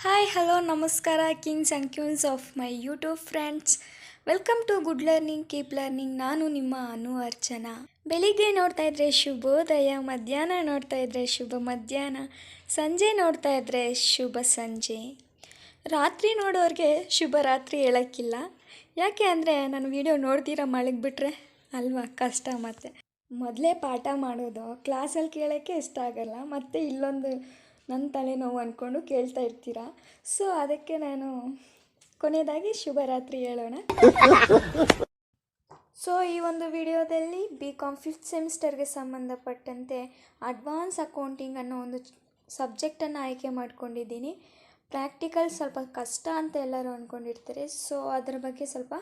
Hi hello ನಮಸ್ಕಾರ kings and queens of my YouTube friends. Welcome to good learning keep learning. ನಾನು ನಿಮ್ಮ ಅನು ಅರ್ಚನಾ. ಬೆಳಿಗ್ಗೆ ನೋಡ್ತಾ ಇದ್ರೆ ಶುಭೋದಯ, ಮಧ್ಯಾಹ್ನ ನೋಡ್ತಾ ಇದ್ರೆ ಶುಭ ಮಧ್ಯಾಹ್ನ, ಸಂಜೆ ನೋಡ್ತಾ ಇದ್ರೆ ಶುಭ ಸಂಜೆ. ರಾತ್ರಿ ನೋಡೋರಿಗೆ ಶುಭ ರಾತ್ರಿ ಹೇಳೋಕ್ಕಿಲ್ಲ. ಯಾಕೆ ಅಂದರೆ ನಾನು ವಿಡಿಯೋ ನೋಡ್ತೀರಾ ಮಲಗಿಬಿಟ್ರೆ ಅಲ್ವಾ ಕಷ್ಟ. ಮತ್ತು ಮೊದಲೇ ಪಾಠ ಮಾಡೋದು ಕ್ಲಾಸಲ್ಲಿ ಕೇಳೋಕ್ಕೆ ಇಷ್ಟ ಆಗಲ್ಲ, ಮತ್ತು ಇಲ್ಲೊಂದು ನನ್ನ ತಲೆನೋವು ಅಂದ್ಕೊಂಡು ಕೇಳ್ತಾ ಇರ್ತೀರಾ. ಸೊ ಅದಕ್ಕೆ ನಾನು ಕೊನೆಯದಾಗಿ ಶುಭರಾತ್ರಿ ಹೇಳೋಣ. ಸೊ ಈ ಒಂದು ವಿಡಿಯೋದಲ್ಲಿ BCom 5th ಸೆಮಿಸ್ಟರ್ಗೆ ಸಂಬಂಧಪಟ್ಟಂತೆ ಅಡ್ವಾನ್ಸ್ ಅಕೌಂಟಿಂಗ್ ಅನ್ನೋ ಒಂದು ಸಬ್ಜೆಕ್ಟನ್ನು ಆಯ್ಕೆ ಮಾಡ್ಕೊಂಡಿದ್ದೀನಿ. ಪ್ರಾಕ್ಟಿಕಲ್ ಸ್ವಲ್ಪ ಕಷ್ಟ ಅಂತ ಎಲ್ಲರೂ ಅಂದ್ಕೊಂಡಿರ್ತಾರೆ. ಸೊ ಅದರ ಬಗ್ಗೆ ಸ್ವಲ್ಪ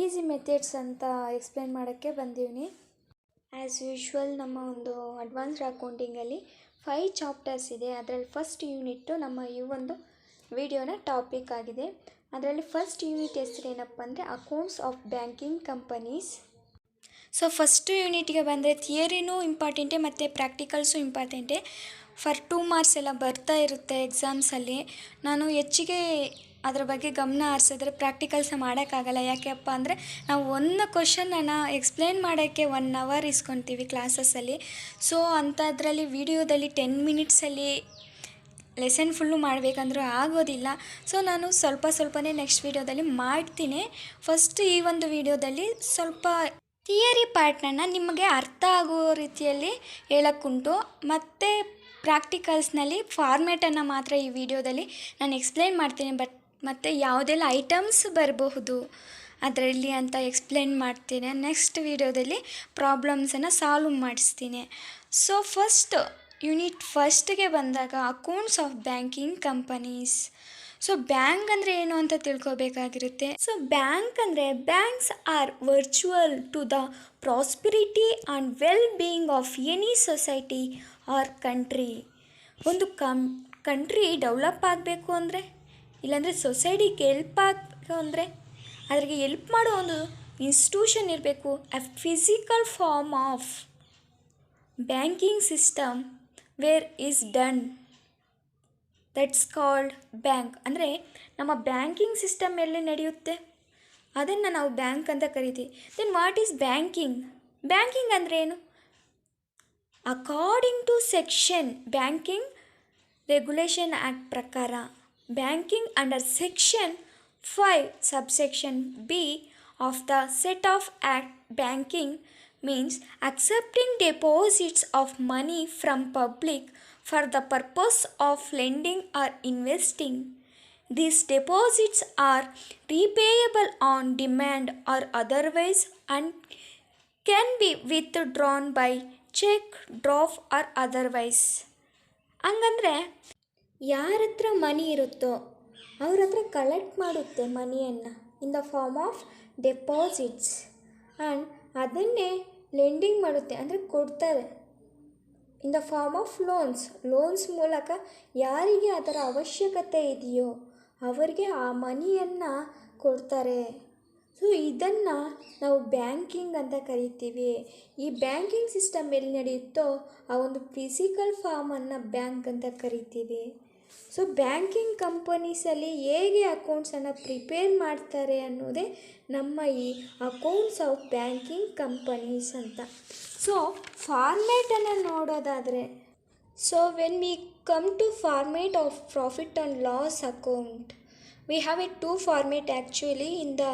ಈಸಿ ಮೆಥಡ್ಸ್ ಅಂತ ಎಕ್ಸ್ಪ್ಲೇನ್ ಮಾಡೋಕ್ಕೆ ಬಂದೀನಿ. ಆ್ಯಸ್ ಯೂಶ್ವಲ್ ನಮ್ಮ ಒಂದು ಅಡ್ವಾನ್ಸ್ಡ್ ಅಕೌಂಟಿಂಗಲ್ಲಿ 5 ಚಾಪ್ಟರ್ಸ್ ಇದೆ. ಅದರಲ್ಲಿ ಫಸ್ಟ್ ಯೂನಿಟ್ಟು ನಮ್ಮ ಈ ಒಂದು ವಿಡಿಯೋನ ಟಾಪಿಕ್ ಆಗಿದೆ. ಅದರಲ್ಲಿ ಫಸ್ಟ್ ಯೂನಿಟ್ ಹೆಸರೇನಪ್ಪ ಅಂದರೆ accounts of banking companies. So first ಯೂನಿಟ್ಗೆ ಬಂದರೆ ಥಿಯರಿನೂ ಇಂಪಾರ್ಟೆಂಟೇ ಮತ್ತು ಪ್ರಾಕ್ಟಿಕಲ್ಸು ಇಂಪಾರ್ಟೆಂಟೇ. ಫಾರ್ 2 ಮಾರ್ಕ್ಸ್ ಎಲ್ಲ ಬರ್ತಾ ಇರುತ್ತೆ ಎಕ್ಸಾಮ್ಸಲ್ಲಿ. ನಾನು ಹೆಚ್ಚಿಗೆ ಅದರ ಬಗ್ಗೆ ಗಮನ ಹರಿಸಿದ್ರೆ ಪ್ರಾಕ್ಟಿಕಲ್ಸ ಮಾಡೋಕ್ಕಾಗಲ್ಲ. ಯಾಕೆಪ್ಪ ಅಂದರೆ ನಾವು ಒಂದು ಕ್ವಶನನ್ನು ಎಕ್ಸ್ಪ್ಲೇನ್ ಮಾಡೋಕ್ಕೆ 1 ಅವರ್ ಇಸ್ಕೊತೀವಿ ಕ್ಲಾಸಸ್ಸಲ್ಲಿ. ಸೊ ಅಂಥದ್ರಲ್ಲಿ ವಿಡಿಯೋದಲ್ಲಿ 10 ಮಿನಿಟ್ಸಲ್ಲಿ ಲೆಸನ್ ಫುಲ್ಲು ಮಾಡಬೇಕಂದ್ರೂ ಆಗೋದಿಲ್ಲ. ಸೊ ನಾನು ಸ್ವಲ್ಪನೇ ನೆಕ್ಸ್ಟ್ ವಿಡಿಯೋದಲ್ಲಿ ಮಾಡ್ತೀನಿ. ಫಸ್ಟ್ ಈ ಒಂದು ವಿಡಿಯೋದಲ್ಲಿ ಸ್ವಲ್ಪ ಥಿಯರಿ ಪಾರ್ಟ್ನನ್ನು ನಿಮಗೆ ಅರ್ಥ ಆಗೋ ರೀತಿಯಲ್ಲಿ ಹೇಳೋಕ್ಕುಂಟು, ಮತ್ತು ಪ್ರಾಕ್ಟಿಕಲ್ಸ್ನಲ್ಲಿ ಫಾರ್ಮೇಟನ್ನು ಮಾತ್ರ ಈ ವಿಡಿಯೋದಲ್ಲಿ ನಾನು ಎಕ್ಸ್ಪ್ಲೇನ್ ಮಾಡ್ತೀನಿ. ಮತ್ತು ಯಾವುದೆಲ್ಲ ಐಟಮ್ಸ್ ಬರಬಹುದು ಅದರಲ್ಲಿ ಅಂತ ಎಕ್ಸ್ಪ್ಲೇನ್ ಮಾಡ್ತೀನಿ. ನೆಕ್ಸ್ಟ್ ವಿಡಿಯೋದಲ್ಲಿ ಪ್ರಾಬ್ಲಮ್ಸನ್ನು ಸಾಲ್ವ್ ಮಾಡಿಸ್ತೀನಿ. ಸೊ ಫಸ್ಟ್ ಯೂನಿಟ್ ಫಸ್ಟ್ಗೆ ಬಂದಾಗ accounts of banking companies. So bank ಅಂದರೆ ಏನು ಅಂತ ತಿಳ್ಕೊಬೇಕಾಗಿರುತ್ತೆ. ಸೊ ಬ್ಯಾಂಕ್ ಅಂದರೆ banks are virtual to the prosperity and well being of any society or country. ಒಂದು ಕಂಟ್ರಿ ಡೆವಲಪ್ ಆಗಬೇಕು ಅಂದರೆ, ಇಲ್ಲಾಂದರೆ ಸೊಸೈಟಿಗೆ ಹೆಲ್ಪ್ ಆಗಬೇಕು ಅಂದರೆ ಅದ್ರಿಗೆ ಹೆಲ್ಪ್ ಮಾಡೋ ಒಂದು ಇನ್ಸ್ಟಿಟ್ಯೂಷನ್ ಇರಬೇಕು. A physical form of banking system where is done, that's called bank. ಅಂದರೆ ನಮ್ಮ ಬ್ಯಾಂಕಿಂಗ್ ಸಿಸ್ಟಮ್ ಎಲ್ಲಿ ನಡೆಯುತ್ತೆ ಅದನ್ನು ನಾವು ಬ್ಯಾಂಕ್ ಅಂತ ಕರಿತೀವಿ. Then what is banking? Banking ಅಂದರೆ ಏನು? According to section banking regulation act ಪ್ರಕಾರ, banking under section 5 subsection B of the set of act, banking means accepting deposits of money from public for the purpose of lending or investing. These deposits are repayable on demand or otherwise and can be withdrawn by check, draft or otherwise. ಹಂಗಂದರೆ ಯಾರ ಹತ್ರ money ಇರುತ್ತೋ ಅವ್ರ ಹತ್ರ collect ಮಾಡುತ್ತೆ ಮನಿಯನ್ನು in the form of deposits, and ಅದನ್ನೇ lending ಮಾಡುತ್ತೆ, ಅಂದರೆ ಕೊಡ್ತಾರೆ in the form of loans ಮೂಲಕ ಯಾರಿಗೆ ಅದರ ಅವಶ್ಯಕತೆ ಇದೆಯೋ ಅವರಿಗೆ ಆ ಮನಿಯನ್ನು ಕೊಡ್ತಾರೆ. ಸೊ ಇದನ್ನು ನಾವು ಬ್ಯಾಂಕಿಂಗ್ ಅಂತ ಕರಿತೀವಿ. ಈ ಬ್ಯಾಂಕಿಂಗ್ ಸಿಸ್ಟಮ್ ಎಲ್ಲಿ ನಡೆಯುತ್ತೋ ಆ ಒಂದು ಫಿಸಿಕಲ್ ಫಾರ್ಮನ್ನು ಬ್ಯಾಂಕ್ ಅಂತ ಕರಿತೀವಿ. ಸೊ ಬ್ಯಾಂಕಿಂಗ್ ಕಂಪನೀಸಲ್ಲಿ ಹೇಗೆ ಅಕೌಂಟ್ಸನ್ನು ಪ್ರಿಪೇರ್ ಮಾಡ್ತಾರೆ ಅನ್ನೋದೇ ನಮ್ಮ ಈ ಅಕೌಂಟ್ಸ್ ಆಫ್ ಬ್ಯಾಂಕಿಂಗ್ ಕಂಪನೀಸ್ ಅಂತ. ಸೊ ಫಾರ್ಮೇಟನ್ನು ನೋಡೋದಾದರೆ, so when we come to format of profit and loss account, we have a 2 format actually in the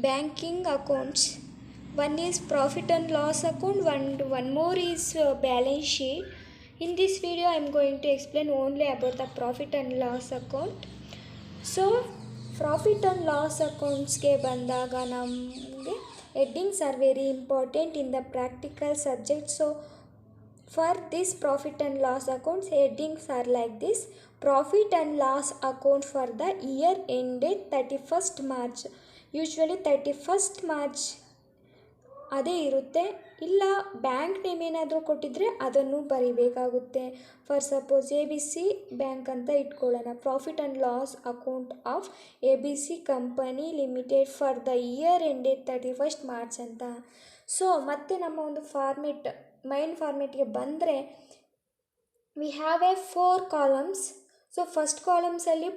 banking accounts. One is profit and loss account, one more is balance sheet. In this video I am going to explain only about the profit and loss account. So profit and loss accounts ಗೆ ಬಂದಾಗ ನಮಗೆ headings are very important in the practical subject. So for this profit and loss accounts, headings are like this: profit and loss account for the year ended 31st March. Usually 31st March ಅದೇ ಇರುತ್ತೆ. ಇಲ್ಲ bank name ಏನಾದರೂ ಕೊಟ್ಟಿದ್ದರೆ ಅದನ್ನು ಬರಿಬೇಕಾಗುತ್ತೆ. For suppose ABC bank ಅಂತ ಇಟ್ಕೊಳ್ಳೋಣ. Profit and loss account of ABC company limited for the year ended 31st March ಅಂತ. ಸೊ ಮತ್ತೆ ನಮ್ಮ ಒಂದು ಮೈನ್ ಫಾರ್ಮೇಟ್ಗೆ ಬಂದರೆ we have a 4 columns. So first ಕಾಲಮ್ಸಲ್ಲಿ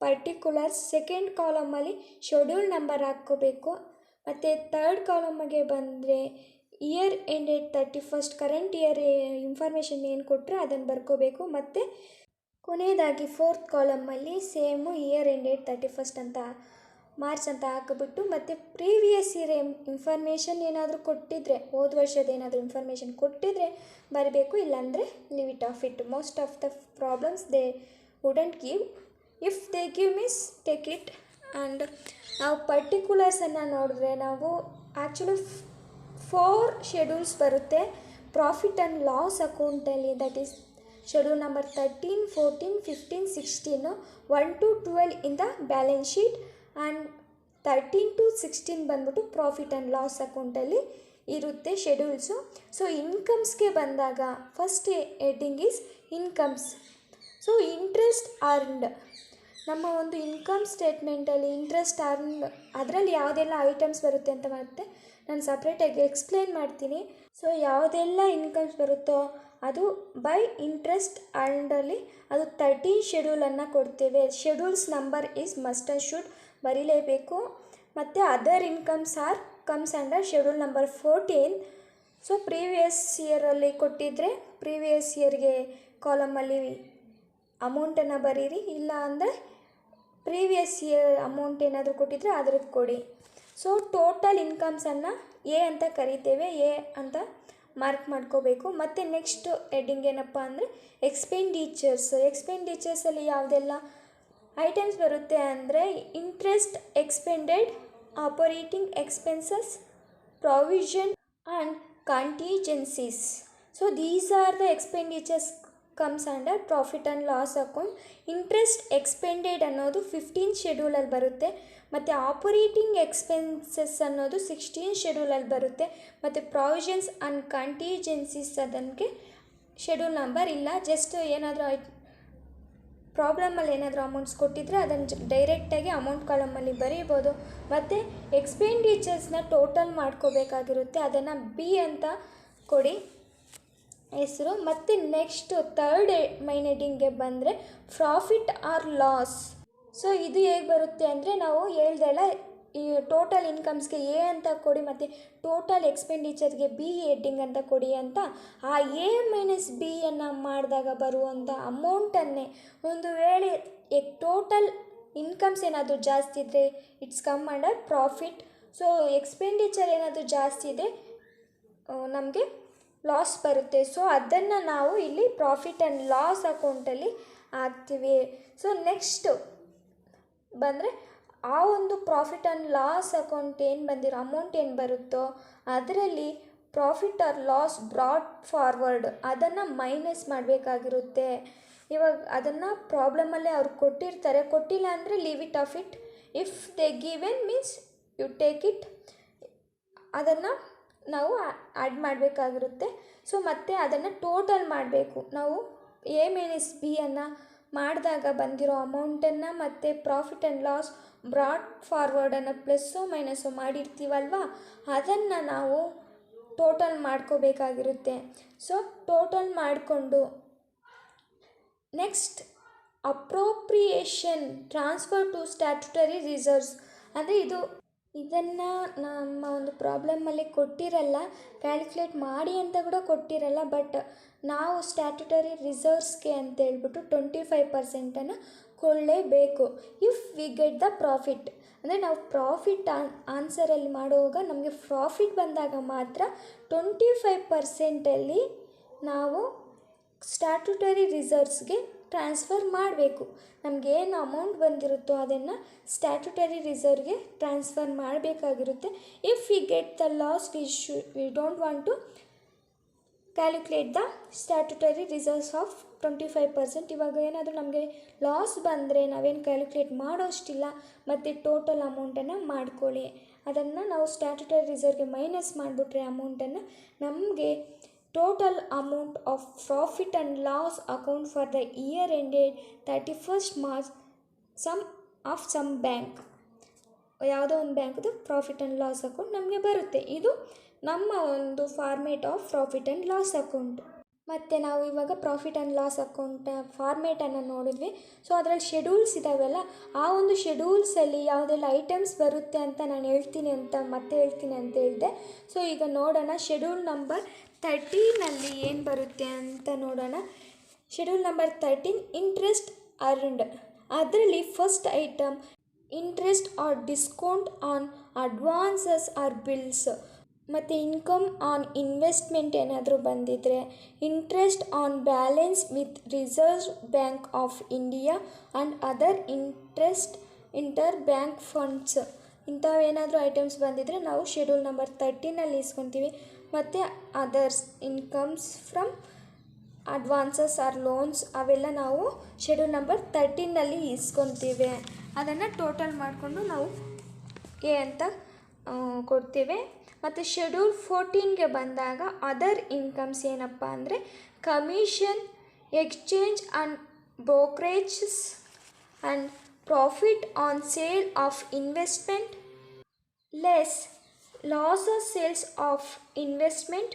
ಪರ್ಟಿಕ್ಯುಲರ್ಸ್, ಸೆಕೆಂಡ್ ಕಾಲಮಲ್ಲಿ ಶೆಡ್ಯೂಲ್ ನಂಬರ್ ಹಾಕ್ಕೋಬೇಕು. ಮತ್ತು ಥರ್ಡ್ ಕಾಲಮ್ಗೆ ಬಂದರೆ year ended 31st current year information ಏನು ಕೊಟ್ಟರೆ ಅದನ್ನು ಬರ್ಕೋಬೇಕು. ಮತ್ತು ಕೊನೆಯದಾಗಿ ಫೋರ್ತ್ ಕಾಲಮಲ್ಲಿ ಸೇಮು ಇಯರ್ ಎಂಡೆಡ್ 31st ಅಂತ ಮಾರ್ಚ್ ಅಂತ ಹಾಕಿಬಿಟ್ಟು, ಮತ್ತು ಪ್ರೀವಿಯಸ್ ಇಯರ್ ಇನ್ಫಾರ್ಮೇಷನ್ ಏನಾದರೂ ಕೊಟ್ಟಿದ್ದರೆ, ಹೋದ ವರ್ಷದ ಏನಾದರೂ ಇನ್ಫಾರ್ಮೇಷನ್ ಕೊಟ್ಟಿದ್ದರೆ ಬರಬೇಕು, ಇಲ್ಲಾಂದರೆ leave it off it. Most of the problems they wouldn't give. If they give means take it. And ನಾವು ಪರ್ಟಿಕ್ಯುಲರ್ಸನ್ನು ನೋಡಿದ್ರೆ ನಾವು ಆ್ಯಕ್ಚುಲಿ 4 ಶೆಡ್ಯೂಲ್ಸ್ ಬರುತ್ತೆ ಪ್ರಾಫಿಟ್ ಆ್ಯಂಡ್ ಲಾಸ್ ಅಕೌಂಟಲ್ಲಿ. That is schedule number 13, 14, 15, 16, 1 to 12 in the balance sheet, and 13 to 16 ಬಂದ್ಬಿಟ್ಟು profit and loss ಅಕೌಂಟಲ್ಲಿ ಇರುತ್ತೆ schedules. So ಇನ್ಕಮ್ಸ್ಗೆ ಬಂದಾಗ first heading is incomes. So interest earned, ನಮ್ಮ ಒಂದು ಇನ್ಕಮ್ ಸ್ಟೇಟ್ಮೆಂಟಲ್ಲಿ ಇಂಟ್ರೆಸ್ಟ್ ಅರ್ನ್ಡ್ ಅದರಲ್ಲಿ ಯಾವುದೆಲ್ಲ ಐಟಮ್ಸ್ ಬರುತ್ತೆ ಅಂತ ಮತ್ತೆ ನಾನು ಸಪ್ರೇಟಾಗಿ ಎಕ್ಸ್ಪ್ಲೇನ್ ಮಾಡ್ತೀನಿ. ಸೊ ಯಾವುದೆಲ್ಲ ಇನ್ಕಮ್ಸ್ ಬರುತ್ತೋ ಅದು ಬೈ ಇಂಟ್ರೆಸ್ಟ್ ಅರ್ನ್ಡಲ್ಲಿ ಅದು 13 ಶೆಡ್ಯೂಲನ್ನು ಕೊಡ್ತೇವೆ. Schedules number is must and should ಬರೀಲೇಬೇಕು. ಮತ್ತು other incomes are comes under schedule number 14. So previous ಇಯರಲ್ಲಿ ಕೊಟ್ಟಿದ್ದರೆ ಪ್ರೀವಿಯಸ್ ಇಯರ್ಗೆ ಕಾಲಮಲ್ಲಿ ಅಮೌಂಟನ್ನು ಬರೀರಿ, ಇಲ್ಲ ಅಂದರೆ ಪ್ರೀವಿಯಸ್ ಇಯರ್ ಅಮೌಂಟ್ ಏನಾದರೂ ಕೊಟ್ಟಿದ್ದರೆ ಅದ್ರದ್ದು ಕೊಡಿ. ಸೊ ಟೋಟಲ್ ಇನ್ಕಮ್ಸನ್ನು ಎ ಅಂತ ಕರಿತೇವೆ, ಎ ಅಂತ ಮಾರ್ಕ್ ಮಾಡ್ಕೋಬೇಕು. ಮತ್ತು ನೆಕ್ಸ್ಟ್ ಹೆಡ್ಡಿಂಗ್ ಏನಪ್ಪ ಅಂದರೆ ಎಕ್ಸ್ಪೆಂಡಿಚರ್ಸ್. ಎಕ್ಸ್ಪೆಂಡಿಚರ್ಸಲ್ಲಿ ಯಾವುದೆಲ್ಲ ಐಟಮ್ಸ್ ಬರುತ್ತೆ ಅಂದರೆ interest expended, operating expenses, provision and contingencies. So these are the expenditures comes under profit and loss account. Interest expended ಅನ್ನೋದು 15 ಶೆಡ್ಯೂಲಲ್ಲಿ ಬರುತ್ತೆ, ಮತ್ತು ಆಪರೇಟಿಂಗ್ ಎಕ್ಸ್ಪೆನ್ಸಸ್ ಅನ್ನೋದು 16 ಶೆಡ್ಯೂಲಲ್ಲಿ ಬರುತ್ತೆ, ಮತ್ತು ಪ್ರಾವಿಷನ್ಸ್ ಆ್ಯಂಡ್ ಕಾಂಟಿಜೆನ್ಸೀಸ್ ಅದಕ್ಕೆ ಶೆಡ್ಯೂಲ್ ನಂಬರ್ ಇಲ್ಲ. ಜಸ್ಟ್ ಏನಾದರೂ ಪ್ರಾಬ್ಲಮಲ್ಲಿ ಏನಾದರೂ ಅಮೌಂಟ್ಸ್ ಕೊಟ್ಟಿದ್ದರೆ ಅದನ್ನು ಡೈರೆಕ್ಟಾಗಿ ಅಮೌಂಟ್ ಕಾಲಮಲ್ಲಿ ಬರೀಬೋದು. ಮತ್ತು ಎಕ್ಸ್ಪೆಂಡಿಚರ್ಸ್ನ ಟೋಟಲ್ ಮಾಡ್ಕೋಬೇಕಾಗಿರುತ್ತೆ, ಅದನ್ನು ಬಿ ಅಂತ ಕೊಡಿ ಹೆಸರು. ಮತ್ತು ನೆಕ್ಸ್ಟು ಥರ್ಡ್ ಮೈನ್ ಹೆಡ್ಡಿಂಗ್ಗೆ ಬಂದರೆ ಪ್ರಾಫಿಟ್ ಆರ್ ಲಾಸ್. ಸೊ ಇದು ಹೇಗೆ ಬರುತ್ತೆ ಅಂದರೆ ನಾವು ಹೇಳ್ದೆಲ್ಲ ಈ ಟೋಟಲ್ ಇನ್ಕಮ್ಸ್ಗೆ ಎ ಅಂತ ಕೊಡಿ, ಮತ್ತು ಟೋಟಲ್ ಎಕ್ಸ್ಪೆಂಡಿಚರ್ಗೆ ಬಿ ಹೆಡ್ಡಿಂಗ್ ಅಂತ ಕೊಡಿ ಅಂತ. ಆ ಎ ಮೈನಸ್ ಬಿಯನ್ನು ಮಾಡಿದಾಗ ಬರುವಂಥ ಅಮೌಂಟನ್ನೇ ಒಂದು ವೇಳೆ ಟೋಟಲ್ ಇನ್ಕಮ್ಸ್ ಏನಾದರೂ ಜಾಸ್ತಿ ಇದ್ದರೆ it's come under profit. So expenditure ಏನಾದರೂ ಜಾಸ್ತಿ ಇದೆ ನಮಗೆ ಲಾಸ್ ಬರುತ್ತೆ. ಸೊ ಅದನ್ನು ನಾವು ಇಲ್ಲಿ ಪ್ರಾಫಿಟ್ ಆ್ಯಂಡ್ ಲಾಸ್ ಅಕೌಂಟಲ್ಲಿ ಹಾಕ್ತೀವಿ. ಸೊ ನೆಕ್ಸ್ಟು ಬಂದರೆ ಆ ಒಂದು ಪ್ರಾಫಿಟ್ ಆ್ಯಂಡ್ ಲಾಸ್ ಅಕೌಂಟ್ ಏನು ಬಂದಿರೋ ಅಮೌಂಟ್ ಏನು ಬರುತ್ತೋ ಅದರಲ್ಲಿ profit or loss brought forward ಅದನ್ನು ಮೈನಸ್ ಮಾಡಬೇಕಾಗಿರುತ್ತೆ. ಇವಾಗ ಅದನ್ನು ಪ್ರಾಬ್ಲಮಲ್ಲೇ ಅವ್ರು ಕೊಟ್ಟಿರ್ತಾರೆ, ಕೊಟ್ಟಿಲ್ಲ ಅಂದರೆ leave it off it. If they given means you take it. ಅದನ್ನು ನಾವು ಆ್ಯಡ್ ಮಾಡಬೇಕಾಗಿರುತ್ತೆ. ಸೊ ಮತ್ತು ಅದನ್ನು ಟೋಟಲ್ ಮಾಡಬೇಕು. ನಾವು ಎ ಮೈನಸ್ ಬಿಯನ್ನು ಮಾಡಿದಾಗ ಬಂದಿರೋ ಅಮೌಂಟನ್ನು ಮತ್ತು ಪ್ರಾಫಿಟ್ ಆ್ಯಂಡ್ ಲಾಸ್ ಬ್ರಾಡ್ ಫಾರ್ವರ್ಡನ್ನು ಪ್ಲಸ್ಸು ಮೈನಸ್ಸು ಮಾಡಿರ್ತೀವಲ್ವ, ಅದನ್ನು ನಾವು ಟೋಟಲ್ ಮಾಡ್ಕೋಬೇಕಾಗಿರುತ್ತೆ. ಸೊ ಟೋಟಲ್ ಮಾಡಿಕೊಂಡು next appropriation transfer to statutory reserves. ಅಂದರೆ ಇದನ್ನು ನಮ್ಮ ಒಂದು ಪ್ರಾಬ್ಲಮಲ್ಲಿ ಕೊಟ್ಟಿರಲ್ಲ, ಕ್ಯಾಲ್ಕುಲೇಟ್ ಮಾಡಿ ಅಂತ ಕೂಡ ಕೊಟ್ಟಿರಲ್ಲ. ಬಟ್ ನಾವು ಸ್ಟ್ಯಾಟ್ಯುಟರಿ ರಿಸರ್ವ್ಸ್ಗೆ ಅಂತೇಳ್ಬಿಟ್ಟು 25% ಕೊಳ್ಳೇಬೇಕು. If we get the profit ಅಂದರೆ ನಾವು ಪ್ರಾಫಿಟ್ ಆನ್ಸರಲ್ಲಿ ಮಾಡುವಾಗ ನಮಗೆ ಪ್ರಾಫಿಟ್ ಬಂದಾಗ ಮಾತ್ರ 25% ನಾವು ಸ್ಟ್ಯಾಟ್ಯುಟರಿ ರಿಸರ್ವ್ಸ್ಗೆ ಟ್ರಾನ್ಸ್ಫರ್ ಮಾಡಬೇಕು. ನಮಗೇನು ಅಮೌಂಟ್ ಬಂದಿರುತ್ತೋ ಅದನ್ನು ಸ್ಟ್ಯಾಟ್ಯುಟರಿ ರಿಸರ್ವ್ಗೆ ಟ್ರಾನ್ಸ್ಫರ್ ಮಾಡಬೇಕಾಗಿರುತ್ತೆ. If we get the loss we don't want to calculate the statutory reserves of 25%. ಇವಾಗ ಏನಾದರೂ ನಮಗೆ ಲಾಸ್ ಬಂದರೆ ನಾವೇನು ಕ್ಯಾಲ್ಕುಲೇಟ್ ಮಾಡೋಷ್ಟಿಲ್ಲ, ಮತ್ತು ಟೋಟಲ್ ಅಮೌಂಟನ್ನು ಮಾಡ್ಕೊಳ್ಳಿ. ಅದನ್ನು ನಾವು ಸ್ಟ್ಯಾಟ್ಯುಟರಿ ರಿಸರ್ವ್ಗೆ ಮೈನಸ್ ಮಾಡಿಬಿಟ್ರೆ ಅಮೌಂಟನ್ನು ನಮಗೆ total amount of profit and loss account for the year ended 31st March some bank, ಯಾವುದೋ ಒಂದು ಬ್ಯಾಂಕ್ದು ಪ್ರಾಫಿಟ್ ಆ್ಯಂಡ್ ಲಾಸ್ ಅಕೌಂಟ್ ನಮಗೆ ಬರುತ್ತೆ. ಇದು ನಮ್ಮ ಒಂದು format of profit and loss account. ಮತ್ತು ನಾವು ಇವಾಗ ಪ್ರಾಫಿಟ್ ಆ್ಯಂಡ್ ಲಾಸ್ ಅಕೌಂಟ್ ಫಾರ್ಮೇಟನ್ನು ನೋಡಿದ್ವಿ. ಸೊ ಅದರಲ್ಲಿ ಶೆಡ್ಯೂಲ್ಸ್ ಇದ್ದಾವೆಲ್ಲ, ಆ ಒಂದು ಶೆಡ್ಯೂಲ್ಸಲ್ಲಿ ಯಾವುದೆಲ್ಲ ಐಟಮ್ಸ್ ಬರುತ್ತೆ ಅಂತ ನಾನು ಹೇಳ್ತೀನಿ ಅಂತ ಹೇಳಿದೆ. ಸೊ ಈಗ ನೋಡೋಣ ಶೆಡ್ಯೂಲ್ ನಂಬರ್ 13ನಲ್ಲಿ ಏನು ಬರುತ್ತೆ ಅಂತ ನೋಡೋಣ. Schedule number 13 interest earned. ಅದರಲ್ಲಿ first item interest or discount on advances or bills. ಮತ್ತು ಇನ್ಕಮ್ ಆನ್ ಇನ್ವೆಸ್ಟ್ಮೆಂಟ್ ಏನಾದರೂ ಬಂದಿದ್ದರೆ, interest on balance with reserve bank of India and other interest inter bank funds, ಇಂಥವೇನಾದರೂ items ಬಂದಿದ್ದರೆ ನಾವು schedule number 13ನಲ್ಲಿ ಇಸ್ಕೊತೀವಿ. ಮತ್ತು others incomes from advances or loans, ಅವೆಲ್ಲ ನಾವು ಶೆಡ್ಯೂಲ್ ನಂಬರ್ 13ನಲ್ಲಿ ಇಸ್ಕೊತೀವಿ. ಅದನ್ನು ಟೋಟಲ್ ಮಾಡಿಕೊಂಡು ನಾವು ಎ ಅಂತ ಕೊಡ್ತೇವೆ. ಮತ್ತು ಶೆಡ್ಯೂಲ್ 14ಗೆ ಬಂದಾಗ ಅದರ್ ಇನ್ಕಮ್ಸ್ ಏನಪ್ಪ ಅಂದರೆ commission, exchange and brokerages and profit on sale of investment less loss of sales of investment.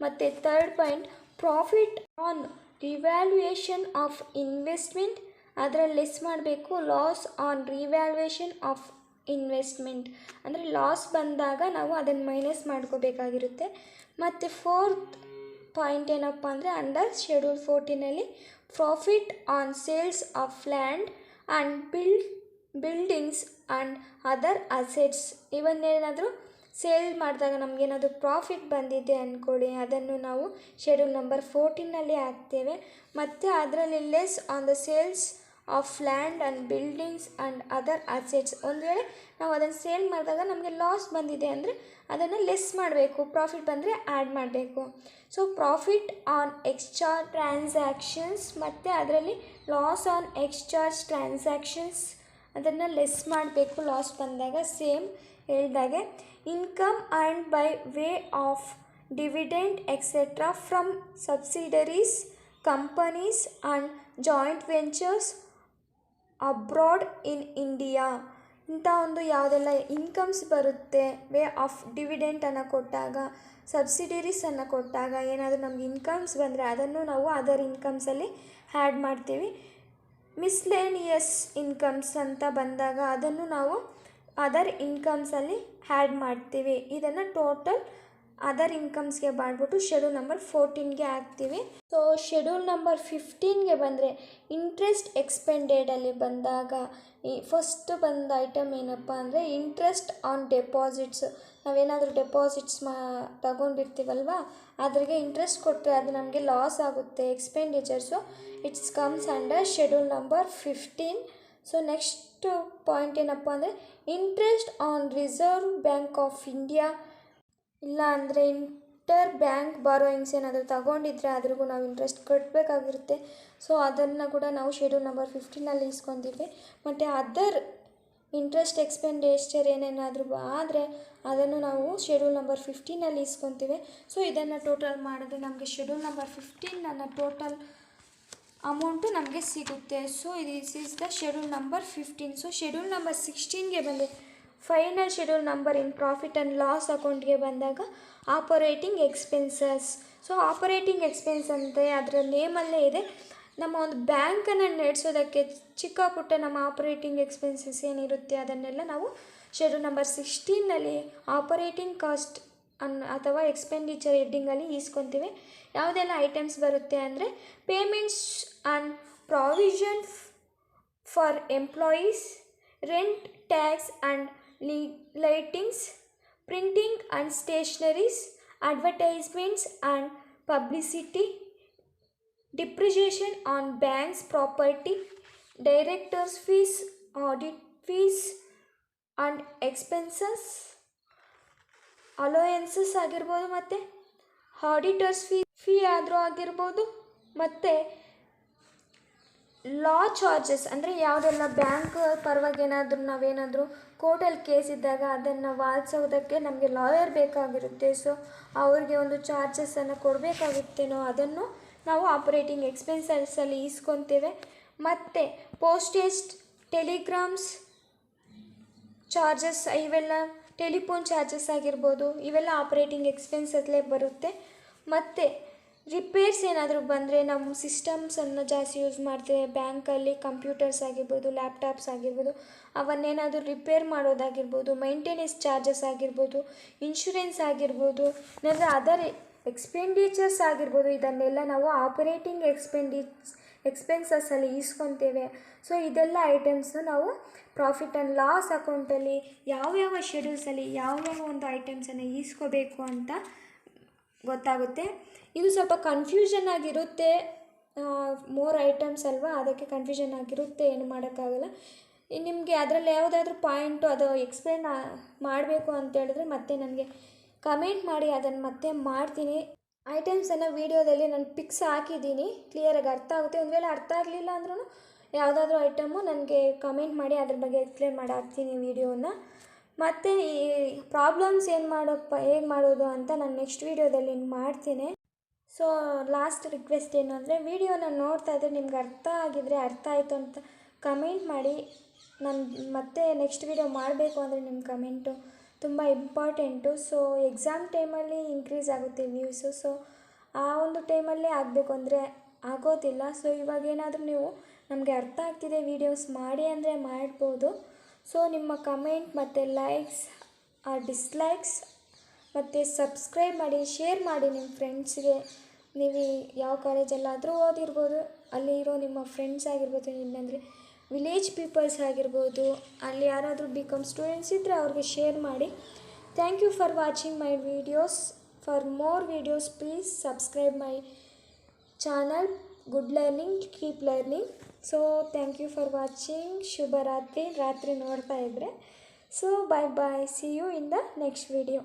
ಮತ್ತು third point profit on revaluation of investment, ಅದರಲ್ಲಿ ಲೆಸ್ ಮಾಡಬೇಕು loss on revaluation of investment, ಅಂದರೆ loss ಬಂದಾಗ ನಾವು ಅದನ್ನು minus ಮಾಡ್ಕೋಬೇಕಾಗಿರುತ್ತೆ. ಮತ್ತು fourth point ಏನಪ್ಪ ಅಂದರೆ ಅಂಡರ್ ಶೆಡ್ಯೂಲ್ 14ನಲ್ಲಿ profit on sales of land and buildings and other assets. ಇವನ್ನೇನಾದರೂ ಸೇಲ್ ಮಾಡಿದಾಗ ನಮಗೇನಾದರೂ ಪ್ರಾಫಿಟ್ ಬಂದಿದೆ ಅಂದ್ಕೊಳ್ಳಿ, ಅದನ್ನು ನಾವು ಶೆಡ್ಯೂಲ್ ನಂಬರ್ 14ನಲ್ಲಿ ಹಾಕ್ತೇವೆ. ಮತ್ತು ಅದರಲ್ಲಿ less on the sales of land and buildings and other assets. ಒಂದು ವೇಳೆ ನಾವು ಅದನ್ನು ಸೇಲ್ ಮಾಡಿದಾಗ ನಮಗೆ ಲಾಸ್ ಬಂದಿದೆ ಅಂದರೆ ಅದನ್ನು ಲೆಸ್ ಮಾಡಬೇಕು, ಪ್ರಾಫಿಟ್ ಬಂದರೆ ಆ್ಯಡ್ ಮಾಡಬೇಕು. So profit on exchange transactions ಮತ್ತು ಅದರಲ್ಲಿ ಲಾಸ್ ಆನ್ ಎಕ್ಸ್ಚಾರ್ಜ್ ಟ್ರಾನ್ಸಾಕ್ಷನ್ಸ್, ಅದನ್ನು ಲೆಸ್ ಮಾಡಬೇಕು ಲಾಸ್ ಬಂದಾಗ. ಸೇಮ್ ಹೇಳ್ದಾಗೆ income and by way of dividend etcetera from subsidiaries, companies and joint ventures abroad in India. ಇಂಥ ಒಂದು ಯಾವುದೆಲ್ಲ ಇನ್ಕಮ್ಸ್ ಬರುತ್ತೆ ವೇ ಆಫ್ ಡಿವಿಡೆಂಟನ್ನು ಕೊಟ್ಟಾಗ, ಸಬ್ಸಿಡರೀಸನ್ನು ಕೊಟ್ಟಾಗ ಏನಾದರೂ ನಮ್ಗೆ ಇನ್ಕಮ್ಸ್ ಬಂದರೆ ಅದನ್ನು ನಾವು ಅದರ್ ಇನ್ಕಮ್ಸಲ್ಲಿ ಆ್ಯಡ್ ಮಾಡ್ತೀವಿ. ಮಿಸ್ಲೇನಿಯಸ್ ಇನ್ಕಮ್ಸ್ ಅಂತ ಬಂದಾಗ ಅದನ್ನು ನಾವು ಅದರ್ ಇನ್ಕಮ್ಸಲ್ಲಿ ಆ್ಯಡ್ ಮಾಡ್ತೀವಿ. ಇದನ್ನು ಟೋಟಲ್ ಅದರ್ ಇನ್ಕಮ್ಸ್ಗೆ ಮಾಡಿಬಿಟ್ಟು ಶೆಡ್ಯೂಲ್ ನಂಬರ್ 14ಗೆ ಹಾಕ್ತೀವಿ. ಸೊ ಶೆಡ್ಯೂಲ್ ನಂಬರ್ 15ಗೆ ಬಂದರೆ ಇಂಟ್ರೆಸ್ಟ್ ಎಕ್ಸ್ಪೆಂಡೆಡಲ್ಲಿ ಬಂದಾಗ ಈ ಫಸ್ಟ್ ಬಂದ ಐಟಮ್ ಏನಪ್ಪ ಅಂದರೆ ಇಂಟ್ರೆಸ್ಟ್ ಆನ್ ಡೆಪಾಸಿಟ್ಸ್. ನಾವೇನಾದರೂ ಡೆಪಾಸಿಟ್ಸ್ ತಗೊಂಡಿರ್ತೀವಲ್ವ, ಅದ್ರಿಗೆ ಇಂಟ್ರೆಸ್ಟ್ ಕೊಟ್ಟರೆ ಅದು ನಮಗೆ ಲಾಸ್ ಆಗುತ್ತೆ expenditures. It's comes under schedule number 15. So next point ಏನಪ್ಪ ಅಂದರೆ interest on reserve bank of India, ಇಲ್ಲ ಅಂದರೆ ಇಂಟರ್ ಬ್ಯಾಂಕ್ ಬಾರೋಯಿಂಗ್ಸ್ ಏನಾದರೂ ತಗೊಂಡಿದ್ರೆ ಅದ್ರಿಗೂ ನಾವು ಇಂಟ್ರೆಸ್ಟ್ ಕಟ್ಟಬೇಕಾಗಿರುತ್ತೆ. ಸೊ ಅದನ್ನು ಕೂಡ ನಾವು ಶೆಡ್ಯೂಲ್ ನಂಬರ್ 15ನಲ್ಲಿ ಇಸ್ಕೊತೀವಿ. ಮತ್ತು ಅದರ್ ಇಂಟ್ರೆಸ್ಟ್ ಎಕ್ಸ್ಪೆಂಡಿಚರ್ ಏನೇನಾದರೂ ಆದರೆ ಅದನ್ನು ನಾವು ಶೆಡ್ಯೂಲ್ ನಂಬರ್ 15ನಲ್ಲಿ ಇಸ್ಕೊತೀವಿ. ಸೊ ಇದನ್ನು ಟೋಟಲ್ ಮಾಡಿದ್ರೆ ನಮಗೆ ಶೆಡ್ಯೂಲ್ ನಂಬರ್ 15 ಟೋಟಲ್ ಅಮೌಂಟು ನಮಗೆ ಸಿಗುತ್ತೆ. So this is the schedule number 15. So schedule number 16ಗೆ ಬಂದರೆ final schedule number in profit and loss ಅಕೌಂಟ್ಗೆ ಬಂದಾಗ operating expenses. So operating expense ಅಂದರೆ ಅದರ ನೇಮಲ್ಲೇ ಇದೆ, ನಮ್ಮ ಒಂದು ಬ್ಯಾಂಕನ್ನು ನಡೆಸೋದಕ್ಕೆ ಚಿಕ್ಕ ಪುಟ್ಟ ನಮ್ಮ ಆಪರೇಟಿಂಗ್ ಎಕ್ಸ್ಪೆನ್ಸಸ್ ಏನಿರುತ್ತೆ ಅದನ್ನೆಲ್ಲ ನಾವು ಶೆಡ್ಯೂಲ್ ನಂಬರ್ 16ನಲ್ಲಿ ಆಪರೇಟಿಂಗ್ ಕಾಸ್ಟ್ ಅಥವಾ ಎಕ್ಸ್ಪೆಂಡಿಚರ್ ಹೆಡ್ಡಿಂಗಲ್ಲಿ ಈಸ್ಕೊತೀವಿ. ಯಾವುದೆಲ್ಲ ಐಟಮ್ಸ್ ಬರುತ್ತೆ ಅಂದರೆ payments and provision for employees, rent, tax and lightings, printing and stationeries, advertisements and publicity, depreciation on banks property, directors fees, audit fees and expenses, allowances ಆಗಿರ್ಬೋದು, ಮತ್ತು auditors fee ಆದರೂ ಆಗಿರ್ಬೋದು, ಮತ್ತು ಲಾ charges ಅಂದರೆ ಯಾವುದೆಲ್ಲ ಬ್ಯಾಂಕ್ ಪರವಾಗಿ ನಾವೇನಾದರೂ ಕೋರ್ಟಲ್ಲಿ ಕೇಸ್ ಇದ್ದಾಗ ಅದನ್ನು ವಾದಿಸೋದಕ್ಕೆ ನಮಗೆ ಲಾಯರ್ ಬೇಕಾಗಿರುತ್ತೆ. ಸೊ ಅವ್ರಿಗೆ ಒಂದು ಚಾರ್ಜಸನ್ನು ಕೊಡಬೇಕಾಗುತ್ತೇನೋ ಅದನ್ನು ನಾವು ಆಪರೇಟಿಂಗ್ ಎಕ್ಸ್ಪೆನ್ಸಸಲ್ಲಿ ಇಸ್ಕೊತೇವೆ. ಮತ್ತು ಪೋಸ್ಟೇಜ್, ಟೆಲಿಗ್ರಾಮ್ಸ್ ಚಾರ್ಜಸ್, ಇವೆಲ್ಲ ಟೆಲಿಫೋನ್ ಚಾರ್ಜಸ್ ಆಗಿರ್ಬೋದು, ಇವೆಲ್ಲ ಆಪರೇಟಿಂಗ್ ಎಕ್ಸ್ಪೆನ್ಸಲ್ಲೇ ಬರುತ್ತೆ. ಮತ್ತು ರಿಪೇರ್ಸ್ ಏನಾದರೂ ಬಂದರೆ ನಾವು ಸಿಸ್ಟಮ್ಸನ್ನು ಜಾಸ್ತಿ ಯೂಸ್ ಮಾಡ್ತೇವೆ. ಬ್ಯಾಂಕಲ್ಲಿ ಕಂಪ್ಯೂಟರ್ಸ್ ಆಗಿರ್ಬೋದು, ಲ್ಯಾಪ್ಟಾಪ್ಸ್ ಆಗಿರ್ಬೋದು, ಅವನ್ನೇನಾದರೂ ರಿಪೇರ್ ಮಾಡೋದಾಗಿರ್ಬೋದು, ಮೈಂಟೆನೆನ್ಸ್ ಚಾರ್ಜಸ್ ಆಗಿರ್ಬೋದು, ಇನ್ಶೂರೆನ್ಸ್ ಆಗಿರ್ಬೋದು, ಇಲ್ಲಾಂದರೆ ಅದರ್ ಎಕ್ಸ್ಪೆಂಡಿಚರ್ಸ್ ಆಗಿರ್ಬೋದು, ಇದನ್ನೆಲ್ಲ ನಾವು ಆಪರೇಟಿಂಗ್ ಎಕ್ಸ್ಪೆನ್ಸಸ್ಸಲ್ಲಿ ಈಸ್ಕೊತೇವೆ. ಸೊ ಇದೆಲ್ಲ ಐಟಮ್ಸ್ನ ನಾವು ಪ್ರಾಫಿಟ್ ಆ್ಯಂಡ್ ಲಾಸ್ ಅಕೌಂಟಲ್ಲಿ ಯಾವ್ಯಾವ ಶೆಡ್ಯೂಲ್ಸಲ್ಲಿ ಯಾವ್ಯಾವ ಒಂದು ಐಟಮ್ಸನ್ನು ಈಸ್ಕೋಬೇಕು ಅಂತ ಗೊತ್ತಾಗುತ್ತೆ. ಇದು ಸ್ವಲ್ಪ ಕನ್ಫ್ಯೂಷನ್ ಆಗಿರುತ್ತೆ, ಮೋರ್ ಐಟಮ್ಸ್ ಅಲ್ವಾ, ಅದಕ್ಕೆ ಕನ್ಫ್ಯೂಷನ್ ಆಗಿರುತ್ತೆ, ಏನು ಮಾಡೋಕ್ಕಾಗಲ್ಲ. ನಿಮಗೆ ಅದರಲ್ಲಿ ಯಾವುದಾದ್ರೂ ಪಾಯಿಂಟು ಅದು ಎಕ್ಸ್ಪ್ಲೇನ್ ಮಾಡಬೇಕು ಅಂತ ಹೇಳಿದ್ರೆ ಮತ್ತೆ ನನಗೆ ಕಮೆಂಟ್ ಮಾಡಿ, ಅದನ್ನು ಮತ್ತೆ ಮಾಡ್ತೀನಿ. ಐಟಮ್ಸನ್ನು ವೀಡಿಯೋದಲ್ಲಿ ನಾನು ಪಿಕ್ಸ್ ಹಾಕಿದ್ದೀನಿ, ಕ್ಲಿಯರಾಗಿ ಅರ್ಥ ಆಗುತ್ತೆ. ಒಂದು ವೇಳೆ ಅರ್ಥ ಆಗಲಿಲ್ಲ ಅಂದ್ರೂ ಯಾವುದಾದ್ರೂ ಐಟಮು ನನಗೆ ಕಮೆಂಟ್ ಮಾಡಿ, ಅದ್ರ ಬಗ್ಗೆ ಎಕ್ಸ್ಪ್ಲೇನ್ ಮಾಡಿ ಹಾಕ್ತೀನಿ ವೀಡಿಯೋನ. ಮತ್ತು ಈ ಪ್ರಾಬ್ಲಮ್ಸ್ ಹೇಗೆ ಮಾಡೋದು ಅಂತ ನಾನು ನೆಕ್ಸ್ಟ್ ವೀಡಿಯೋದಲ್ಲಿ ಮಾಡ್ತೀನಿ. ಸೊ ಲಾಸ್ಟ್ ರಿಕ್ವೆಸ್ಟ್ ಏನು ಅಂದರೆ, ವೀಡಿಯೋನ ನೋಡ್ತಾ ಇದ್ದರೆ ನಿಮ್ಗೆ ಅರ್ಥ ಆಗಿದರೆ, ಅರ್ಥ ಆಯಿತು ಅಂತ ಕಮೆಂಟ್ ಮಾಡಿ. ನಾನು ಮತ್ತೆ ನೆಕ್ಸ್ಟ್ ವೀಡಿಯೋ ಮಾಡಬೇಕು ಅಂದರೆ ನಿಮ್ಮ ಕಮೆಂಟು ತುಂಬ ಇಂಪಾರ್ಟೆಂಟು. ಸೊ ಎಕ್ಸಾಮ್ ಟೈಮಲ್ಲಿ ಇನ್ಕ್ರೀಸ್ ಆಗುತ್ತೆ ವ್ಯೂಸು. ಸೊ ಆ ಒಂದು ಟೈಮಲ್ಲೇ ಆಗಬೇಕು ಅಂದರೆ ಆಗೋದಿಲ್ಲ. ಸೊ ಇವಾಗೇನಾದರೂ ನೀವು ನಮಗೆ ಅರ್ಥ ಆಗ್ತಿದೆ ವೀಡಿಯೋಸ್ ಮಾಡಿ ಅಂದರೆ ಮಾಡ್ಬೋದು. ಸೊ ನಿಮ್ಮ ಕಮೆಂಟ್ ಮತ್ತು ಲೈಕ್ಸ್ ಡಿಸ್ಲೈಕ್ಸ್ ಮತ್ತು ಸಬ್ಸ್ಕ್ರೈಬ್ ಮಾಡಿ, ಶೇರ್ ಮಾಡಿ ನಿಮ್ಮ ಫ್ರೆಂಡ್ಸ್ಗೆ. ನೀವು ಯಾವ ಕಾಲೇಜಲ್ಲಾದರೂ ಓದಿರ್ಬೋದು, ಅಲ್ಲಿ ಇರೋ ನಿಮ್ಮ ಫ್ರೆಂಡ್ಸ್ ಆಗಿರ್ಬೋದು, ಇಲ್ಲಾಂದರೆ ವಿಲೇಜ್ ಪೀಪಲ್ಸ್ ಆಗಿರ್ಬೋದು, ಅಲ್ಲಿ ಯಾರಾದರೂ BCom ಸ್ಟೂಡೆಂಟ್ಸ್ ಇದ್ದರೆ ಅವ್ರಿಗೆ ಶೇರ್ ಮಾಡಿ. Thank you for watching my videos. For more videos please subscribe my channel. Good learning, keep learning. So thank you for watching. ಶುಭರಾತ್ರಿ, ರಾತ್ರಿ ನೋಡ್ತಾ ಇದ್ದರೆ. So bye bye, see you in the next video.